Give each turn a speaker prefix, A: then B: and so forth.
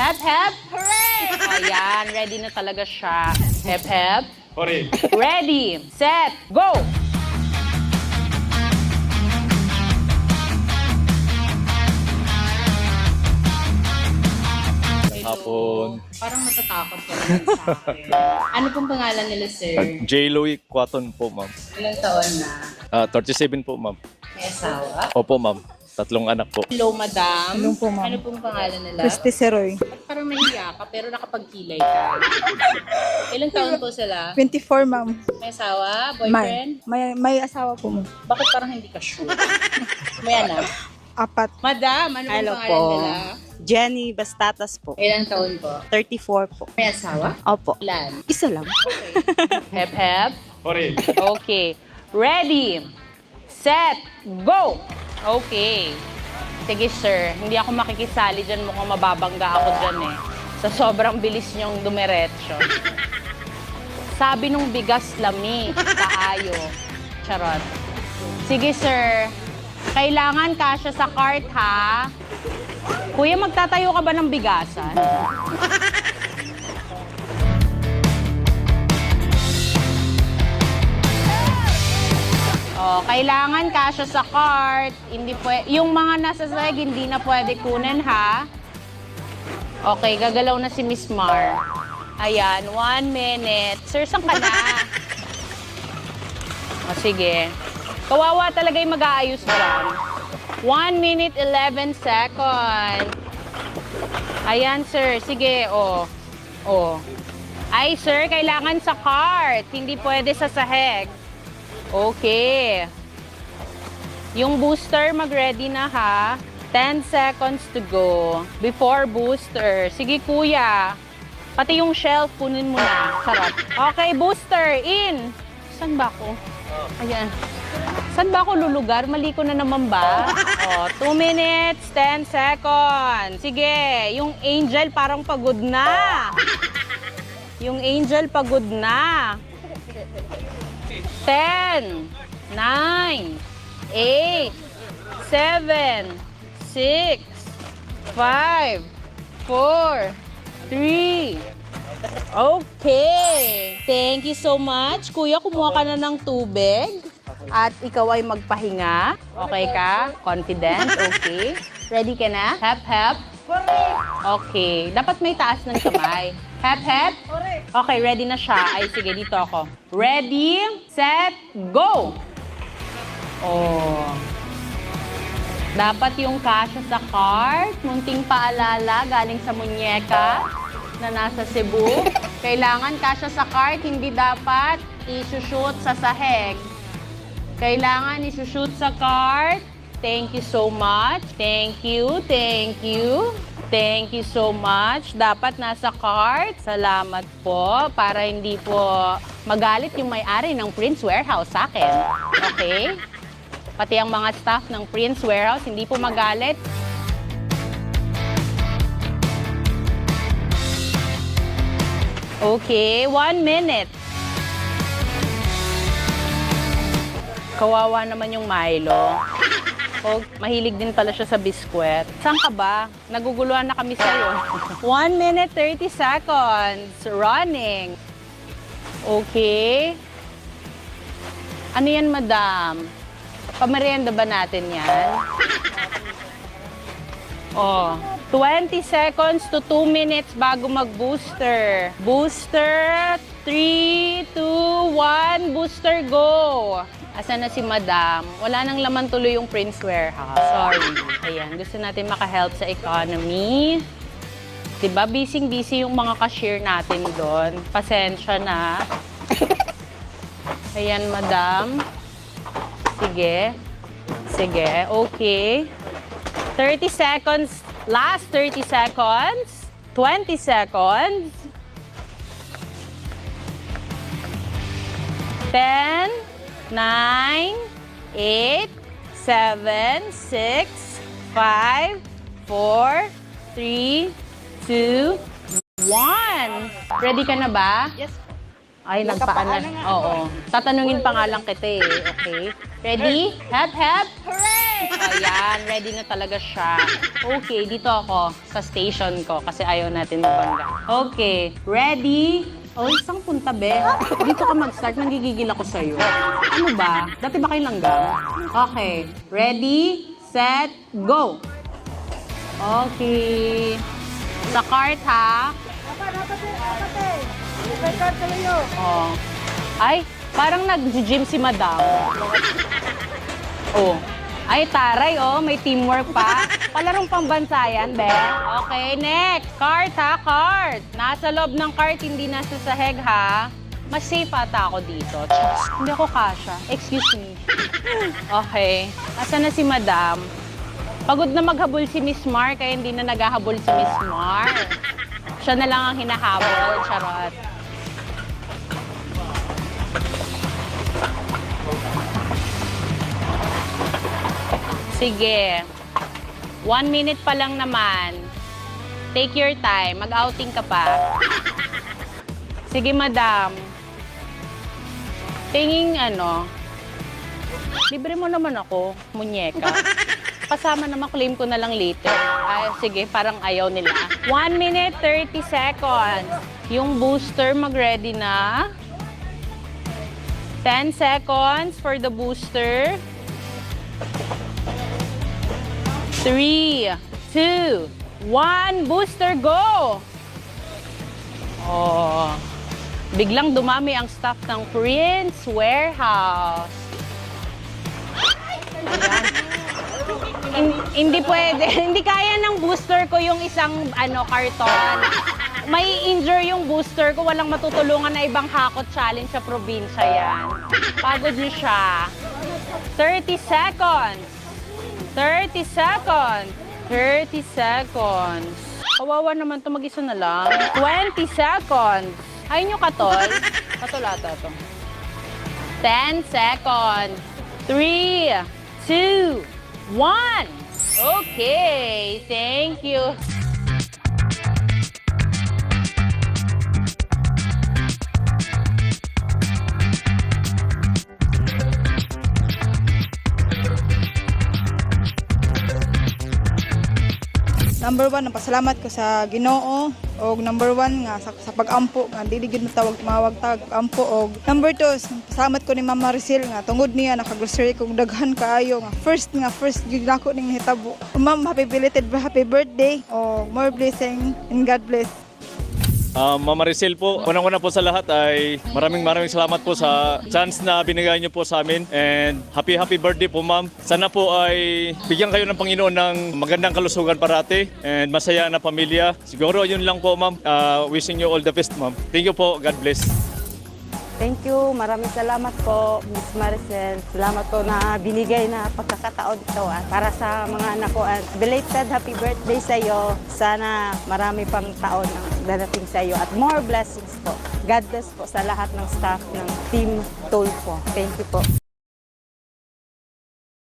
A: Hep, hep. Hooray! Ayan, ready na talaga siya. Hep, hep.
B: Hooray!
A: Ready, set, go!
B: Hapon.
A: Parang matatakot ka naman sa akin. Ano pong pangalan nila, sir?
B: J. Louis Quaton po, ma'am.
A: Ilang taon na?
B: 37 po, ma'am.
A: May asawa?
B: Opo, ma'am. 3 anak po.
A: Hello, madam.
C: Hello po, ma'am.
A: Ano pong pangalan nila?
C: Christy Seroy.
A: Ba't parang nahiya ka pero nakapagkilay ka? Ilang taon po sila?
C: 24, ma'am.
A: May asawa?
C: May,
A: Boyfriend?
C: may asawa po, ma'am.
A: Bakit parang hindi ka sure? May anak?
C: 4.
A: Madam, ano pong
D: Hello
A: pangalan
D: po.
A: nila?
D: Jenny Bastatas po.
A: Ilang taon po?
D: 34 po.
A: May asawa?
D: Opo.
A: Ilan?
D: Isa lang.
A: Hep, hep.
B: Hooray!
A: Okay. Ready, set, go! Okay. Sige, sir. Hindi ako makikisali dyan. Mukhang mababangga ako dyan eh. Sa sobrang bilis niyong dumiretso. Sabi nung bigas lami, kaayo. Charot. Sige, sir. Kailangan kasya sa cart, ha? Kuya, magtatayo ka ba ng bigasan? Oh, kailangan kasya sa cart. Hindi yung mga nasa sahig, hindi na pwede kunin, ha? Okay, gagalaw na si Miss Mar. Ayan, 1 minute. Sir, saan ka na? O, sige. Kawawa talaga yung mag-aayos dyan. 1 minute, 11 seconds. Ayan, sir. Sige, oh. Oh. Ay, sir, kailangan sa cart. Hindi pwede sa sahig. Okay. Yung booster, mag-ready na ha. 10 seconds to go. Before booster. Sige, kuya. Pati yung shelf, kunin mo na. Sarap. Okay, booster, in. Saan ba ako? Ayan. Saan ba ako lulugar? Mali ko na naman ba? Oh, 2 minutes, 10 seconds. Sige, yung angel parang pagod na. Yung angel pagod na. 10, 9, 8, 7, 6, 5, 4, 3. Okay. Thank you so much. Kuya, kumuha ka na ng tubig. At ikaw ay magpahinga. Okay ka? Confident? Okay. Ready ka na? Hep, hep. Okay. Dapat may taas ng kamay. Hep, hep. Okay, ready na siya. Ay, sige, dito ako. Ready, set, go! Oh. Dapat yung kasya sa cart, munting paalala galing sa munyeka na nasa Cebu. Kailangan kasya sa cart, hindi dapat isushoot sa sahig. Kailangan isushoot sa cart. Thank you so much. Thank you, thank you. Thank you so much. Dapat nasa cart. Salamat po. Para hindi po magalit yung may-ari ng Prince Warehouse sa akin. Okay? Pati ang mga staff ng Prince Warehouse, hindi po magalit. Okay, 1 minute. Kawawa naman yung Milo. Oh, mahilig din pala siya sa biskwit. Saan ka ba? Naguguluhan na kami sa'yo. 1 minute, 30 seconds. Running. Okay. Ano yan, madam? Pamerienda ba natin yan? Oh, 20 seconds to 2 minutes bago mag-booster. Booster, 3, 2, 1, booster, go! Asan na si madam? Wala nang laman tuloy yung Prince Warehouse. Sorry. Ayan, gusto natin maka-help sa economy. Diba, busy-busy yung mga cashier natin doon. Pasensya na. Ayan, madam. Sige. Sige, okay. 30 seconds. Last 30 seconds. 20 seconds. 10, 9, 8, 7, 6, 5, 4, 3, 2, 1. Ready ka na ba?
D: Yes.
A: Ay, nagpaalam. Oo. Tatanungin pa nga lang kita eh. Okay. Ready? Hep, hep. Hooray! Ayan, ready na talaga siya. Okay, dito ako sa station ko kasi ayaw natin mabangga. Okay, ready? Oh, isang punta, be. Dito ka mag-start, nanggigigil ako sa'yo. Ano ba? Dati ba kayo langgam? Okay, ready, set, go! Okay. Sa cart, ha? Oh. Ay, parang nag-gym si madam. Oh. Ay, taray, oh. May teamwork pa. Palarong pambansa yan, be. Okay, next. Cart, ha? Cart. Nasa loob ng cart, hindi nasa sahig, ha? Mas safe ata ako dito. Tsk, hindi ako kasha. Excuse me. Okay. Asan na si madam? Pagod na maghabol si Miss Mar, kaya hindi na naghahabol si Miss Mar. Siya na lang ang hinahabol. Charot. Sige. 1 minute pa lang naman. Take your time. Mag-outing ka pa. Sige, madam. Tingin libre mo naman ako, munyeka. Kasama naman, claim ko na lang later. Ay, sige, parang ayaw nila. 1 minute, 30 seconds. Yung booster mag-ready na. 10 seconds for the booster. 3, 2, 1, booster, go! Oh, biglang dumami ang staff ng Prince Warehouse. Ayan. Hindi pwede. Hindi kaya ng booster ko yung isang karton. May injure yung booster ko. Walang matutulungan na ibang hakot challenge sa probinsya yan. Pagod niyo siya. 30 seconds. 30 seconds. 30 seconds. Kawawa naman to, mag-isa na lang. 20 seconds. Ayun yung katol. Katol ata to. 10 seconds. 3, 2, 1. Okay. Thank you.
C: Number 1, pasalamat ko sa Ginoo. Og number 1 nga sa pag-ampo nga dili gid tawag mawag tag ampo. Og number 2, pasalamat ko ni Mama Rizel nga tungod niya naka-grocery kog daghan kaayo nga first gid nako ning hitabo. Ma'am, happy birthday. Oh, more blessing and God bless.
B: Mama Rizel po, unang-una po sa lahat ay maraming salamat po sa chance na binigay niyo po sa amin. And happy birthday po, ma'am. Sana po ay bigyan kayo ng Panginoon ng magandang kalusugan parati and masaya na pamilya. Siguro yun lang po, ma'am. Wishing you all the best, ma'am. Thank you po. God bless.
D: Thank you. Maraming salamat po, Miss Maricel. Salamat po na binigay na pagkakataon ito para sa mga anak ko. At belated happy birthday sa iyo. Sana marami pang taon ang darating sa iyo at more blessings po. God bless po sa lahat ng staff ng Team Tulfo. Thank you po.